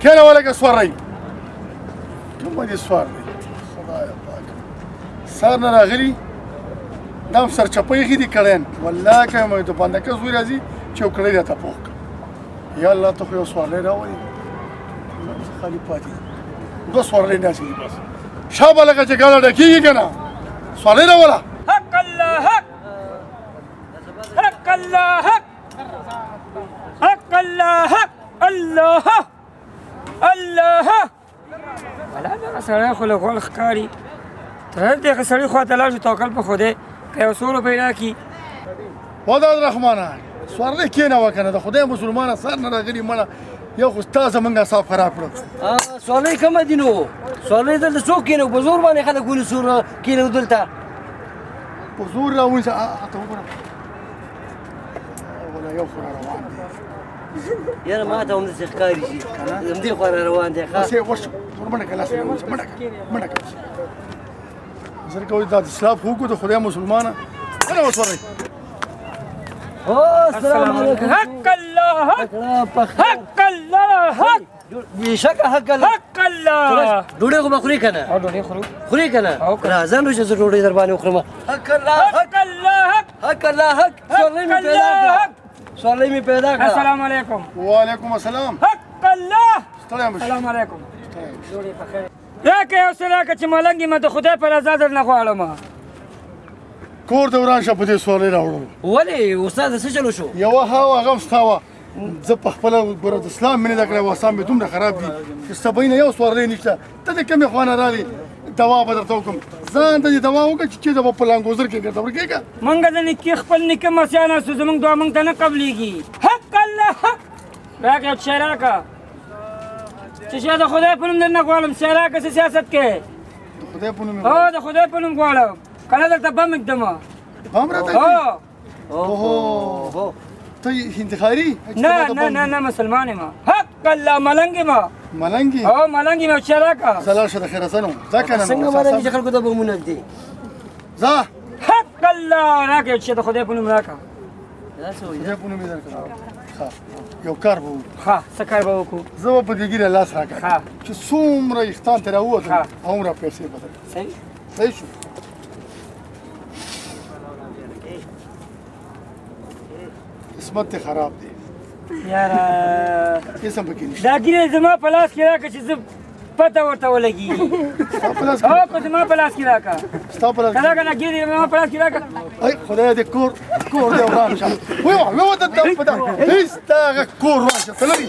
کښېنه ولکه سوری کومه دې سوار دی خدایه پاکه سهار نه راغلي دا هم سرچپه ایښي دي کړین والله که یم د بندکه زوی راځي چې یو کړی راته پوخ کړه یا الله ته خو یو سوارلی راولي خالي پاتې دوه سوارلی ناستې دي بس شابه لکه چې ګاډه ډکېږي که نه سوارلی راوله حق الله حق حق الله حق حق الله حق الله الله ولا دغه سړی خو له غول ښکاري تر دغه سړي خواته لاړ شو توکل په خدای که یو څو روپۍ راکړي وداد رحمانه سوارلی کښېنوه که نه د خدای مسلمانه سهار نه راغلي مړه یو خو ستا زمونږ اعصاب خراب کړل سوارلی کومه دي نو سوارلی دلته څوک کښېنو په زور باندې خلک ولې سور کښېنو دلته په زور راونیسه هلته وګوره ولا یو خو را روان دی یاره ما ته همداسې ښکاري شي همدې خوا را روان دی بس یې ورشه ور منډه کړه لاس یې ونیسه منډه کړه زر کوي دا د اسلام خو وکړو د خدای مسلمانه ونه وسورئ السلام علیکم حق الله حق حق الله حق بېشکه حق الله حق الله ډوډۍ خو به خورې که نه او ډوډۍ خورو خورې که نه راځه نو چې زه ډوډۍ در باندې وخورم حق الله حق الله حق حق الله حق سوارلی مې پیدا کړه سوارلی مې پیدا کړه السلام علیکم وعلیکم السلام حق الله ستړی مه شي السلام علیکم ډوډۍ پخیر راکړه یو څه راکړه چې ملنګ یم د خدای په رضا درنه غواړم کور ته وران شه په دې سوارلی راوړلو ولې استاده څه چلو شو یوه ها وه هغه هم ستا وه زه په خپله ګوره د اسلام مینې زده کړی واسام مې دومره خراب دي چې سبا نه یو سوارلی نشته ته د کومې خوا نه رالې دوا به درته وکړم ځان ته دې دوا وکړه چې چېرته به په لانګوزر کې ګرځه ورکېږه مونږ د نیکي خپل نیکه مسیانه سو زمونږ دعا مونږ ته نه قبلېږي حق الله حق راکړه یو شی راکړه چې شی د خدای په نوم درنه غواړم شی راکړه څه سیاست کې د خدای په نوم هو د خدای په نوم غواړم که درته بم اږدمه بم راته هو اوهو ته هندخاري نه نه نه نه مسلمان یم حق الله ملنګ یم ملنګي هو ملنګ یم یو شی راکړه سلام شه د خیر حسنو ځه که نه څنګه باندې چې خلکو ته بمونه ږدي ځه حق الله راکړه یو شی د خدای په نوم راکړه دا څه وایي خدای په نوم یې درکړه ښه یو کار به وکړو ښه څه کار به وکړو زه به په دې ګیره لاس راکړم چې څومره ویښتان ترې راووتل هومره پیسې به درکړم صحیح صحیح شو قسمت دې خراب دی یاره هېڅ هم پکې نشته دا ګیره زما په لاس کې راکړه چې زه پته ورته ولګېږي ستا په لاس هو که زما په لاس کې راکړه ستا په لاس که دا که نه ګیرې زما په لاس کې راکړه ای خدای دې کور دې وران شه ویوه ته په دا هېڅ تا هغه کور وران شه ته لرې